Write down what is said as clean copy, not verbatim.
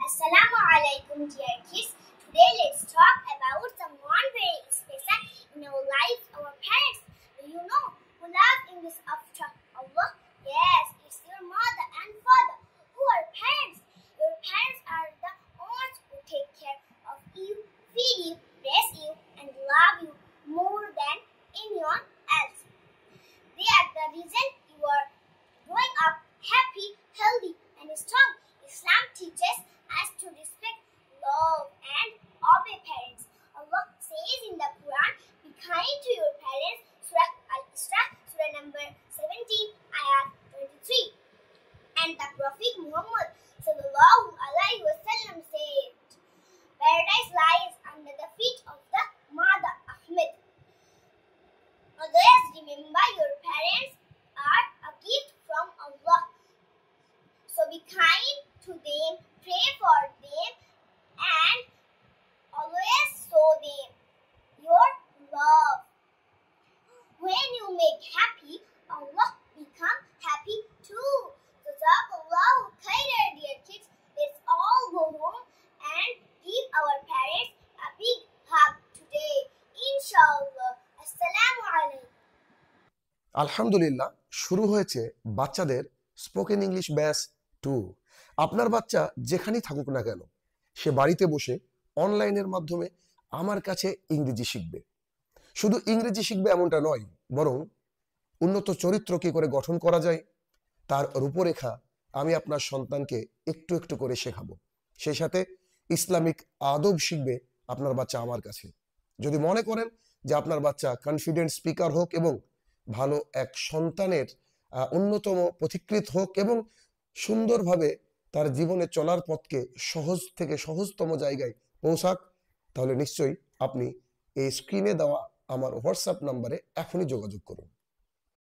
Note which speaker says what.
Speaker 1: Assalamu alaikum, dear kids. Today let's talk about someone very special in our life, our parents. Do you know who loves in this after Allah? Yes, it's your mother and father. Who are parents? Your parents are the ones who take care of you, feed you, raise you, and love you more than anyone else. They are the reason you are growing up happy, healthy, and strong. Islam teaches us to respect, love, and obey parents. Allah says in the Quran, be kind to your parents. Surah Al-Isra, Surah number 17, ayat 23. And the Prophet Muhammad sallallahu alaihi wasallam said, paradise lies under the feet of the mother Ahmed. Always remember your parents are a gift from Allah. So be kind to them, pray for them, and always show them your love. When you make happy, Allah become happy too. Jazakallahu khairan, dear kids. Let's all go home and give our parents a big hug today. Inshallah. Assalamu alaikum.
Speaker 2: আলহামদুলিল্লাহ, শুরু হয়েছে বাচ্চাদের spoken English batch 2। আপনার বাচ্চা যেখানেই থাকুক না কেন, সে বাড়িতে বসে অনলাইনের মাধ্যমে আমার কাছে ইংরেজি শিখবে। শুধু ইংরেজি শিখবে এমনটা নয়, বরং উন্নত চরিত্র কি করে গঠন করা যায় তার রূপরেখা আমি আপনার সন্তানকে একটু একটু করে শেখাবো। সেই সাথে ইসলামিক আদব শিখবে আপনার বাচ্চা আমার কাছে। যদি মনে করেন যে আপনার বাচ্চা কনফিডেন্ট স্পিকার হোক এবং ভালো এক সন্তানের অন্যতম পথিকৃৎ হোক এবং সুন্দরভাবে তার জীবনে চলার পথকে সহজ থেকে সহজতম জায়গায় পৌঁছাক, তাহলে নিশ্চয়ই আপনি এই স্ক্রিনে দেওয়া আমার হোয়াটসঅ্যাপ নাম্বারে এখনই যোগাযোগ করুন।